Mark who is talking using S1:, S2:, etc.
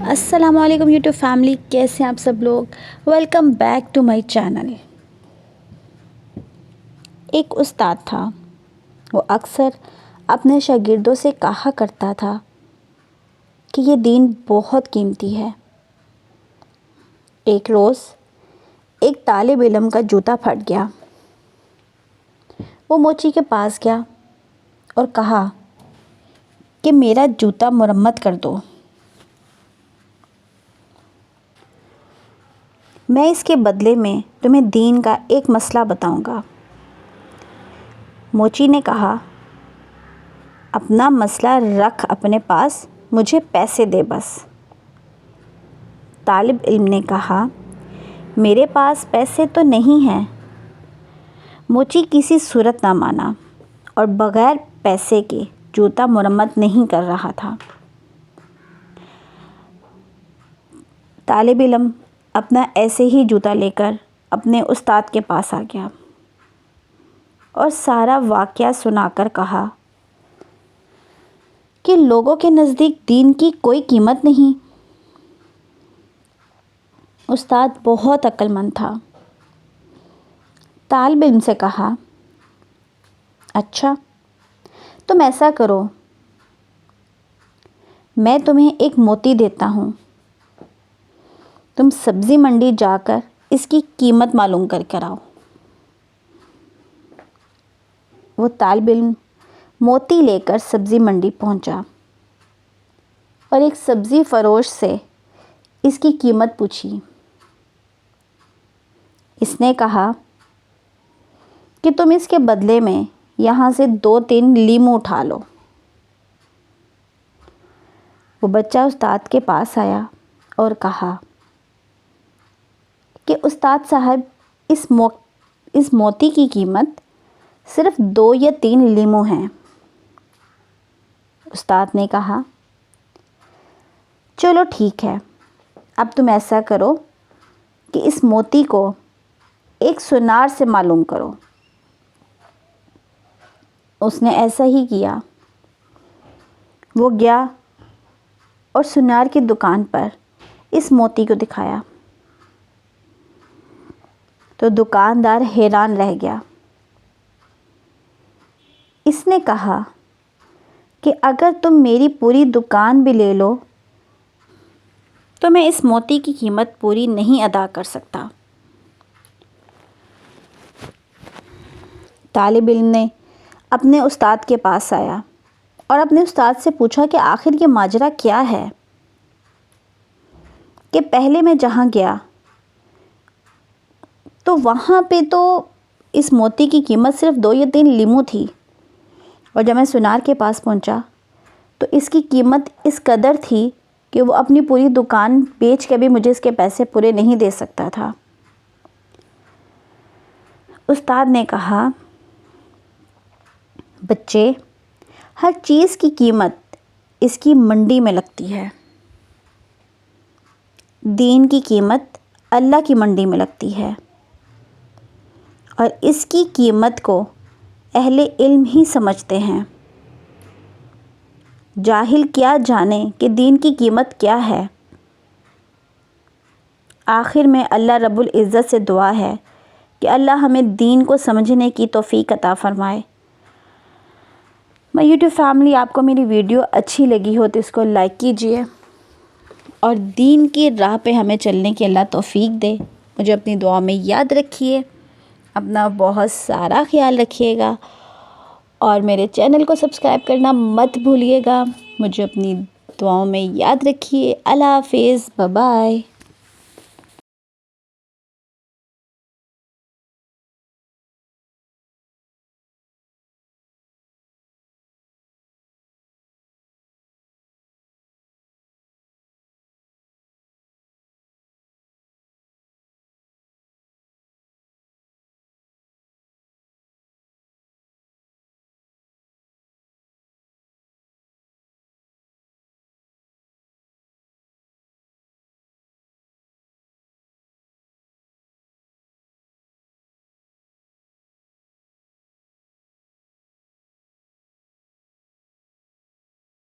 S1: السلام علیکم YouTube family, کیسے ہیں آپ سب لوگ؟ Welcome back to my channel. ایک استاد تھا، وہ اکثر اپنے شاگردوں سے کہا کرتا تھا کہ یہ دین بہت قیمتی ہے۔ ایک روز ایک طالب علم کا جوتا پھٹ گیا۔ وہ موچی کے پاس گیا اور کہا کہ میرا جوتا مرمت کر دو، میں اس کے بدلے میں تمہیں دین کا ایک مسئلہ بتاؤں گا۔ موچی نے کہا، اپنا مسئلہ رکھ اپنے پاس، مجھے پیسے دے بس۔ طالب علم نے کہا، میرے پاس پیسے تو نہیں ہیں۔ موچی کسی صورت نہ مانا اور بغیر پیسے کے جوتا مرمت نہیں کر رہا تھا۔ طالب علم اپنا ایسے ہی جوتا لے کر اپنے استاد کے پاس آ گیا اور سارا واقعہ سنا کر کہا کہ لوگوں کے نزدیک دین کی کوئی قیمت نہیں۔ استاد بہت عقل مند تھا۔ طالب علم سے کہا، اچھا تم ایسا کرو، میں تمہیں ایک موتی دیتا ہوں، تم سبزی منڈی جا کر اس کی قیمت معلوم کر کے آؤ۔ وہ طالب علم موتی لے کر سبزی منڈی پہنچا اور ایک سبزی فروش سے اس کی قیمت پوچھی۔ اس نے کہا کہ تم اس کے بدلے میں یہاں سے 2-3 لیموں اٹھا لو۔ وہ بچہ استاد کے پاس آیا اور کہا کہ استاد صاحب، اس موتی کی قیمت صرف 2 یا 3 لیموں ہیں۔ استاد نے کہا، چلو ٹھیک ہے، اب تم ایسا کرو کہ اس موتی کو ایک سونار سے معلوم کرو۔ اس نے ایسا ہی کیا۔ وہ گیا اور سونار کی دکان پر اس موتی کو دکھایا تو دکاندار حیران رہ گیا۔ اس نے کہا کہ اگر تم میری پوری دکان بھی لے لو تو میں اس موتی کی قیمت پوری نہیں ادا کر سکتا۔ طالب علم نے اپنے استاد کے پاس آیا اور اپنے استاد سے پوچھا کہ آخر یہ ماجرا کیا ہے، کہ پہلے میں جہاں گیا تو وہاں پہ تو اس موتی کی قیمت صرف 2 یا 3 لیموں تھی، اور جب میں سونار کے پاس پہنچا تو اس کی قیمت اس قدر تھی کہ وہ اپنی پوری دکان بیچ کے بھی مجھے اس کے پیسے پورے نہیں دے سکتا تھا۔ استاد نے کہا، بچے، ہر چیز کی قیمت اس کی منڈی میں لگتی ہے، دین کی قیمت اللہ کی منڈی میں لگتی ہے، اور اس کی قیمت کو اہل علم ہی سمجھتے ہیں۔ جاہل کیا جانے کہ دین کی قیمت کیا ہے۔ آخر میں اللہ رب العزت سے دعا ہے کہ اللہ ہمیں دین کو سمجھنے کی توفیق عطا فرمائے۔ میں یوٹیوب فیملی، آپ کو میری ویڈیو اچھی لگی ہو تو اس کو لائک کیجئے اور دین کی راہ پہ ہمیں چلنے کی اللہ توفیق دے۔ مجھے اپنی دعا میں یاد رکھیے، اپنا بہت سارا خیال رکھیے گا اور میرے چینل کو سبسکرائب کرنا مت بھولیے گا۔ مجھے اپنی دعاؤں میں یاد رکھیے۔ اللہ حافظ، بائے بائے۔